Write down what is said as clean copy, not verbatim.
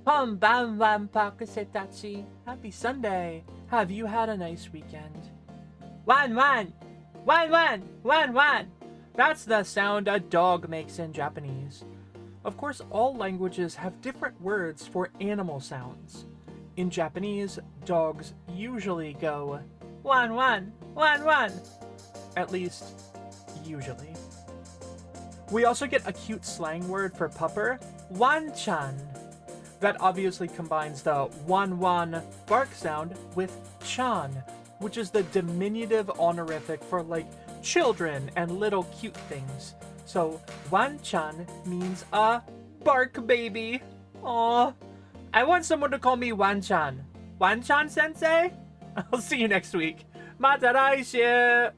Konbanwan pakusetachi. Happy Sunday. Have you had a nice weekend? Wan wan! Wan wan! Wan wan! That's the sound a dog makes in Japanese. Of course, all languages have different words for animal sounds. In Japanese, dogs usually go wan wan! Wan wan! At least, usually. We also get a cute slang word for pupper, wan-chan. That obviously combines the wan-wan bark sound with chan, which is the diminutive honorific for like children and little cute things. So wan-chan means a bark baby. Aww. I want someone to call me Wan-chan. Wan-chan sensei? I'll see you next week. Mata raishu!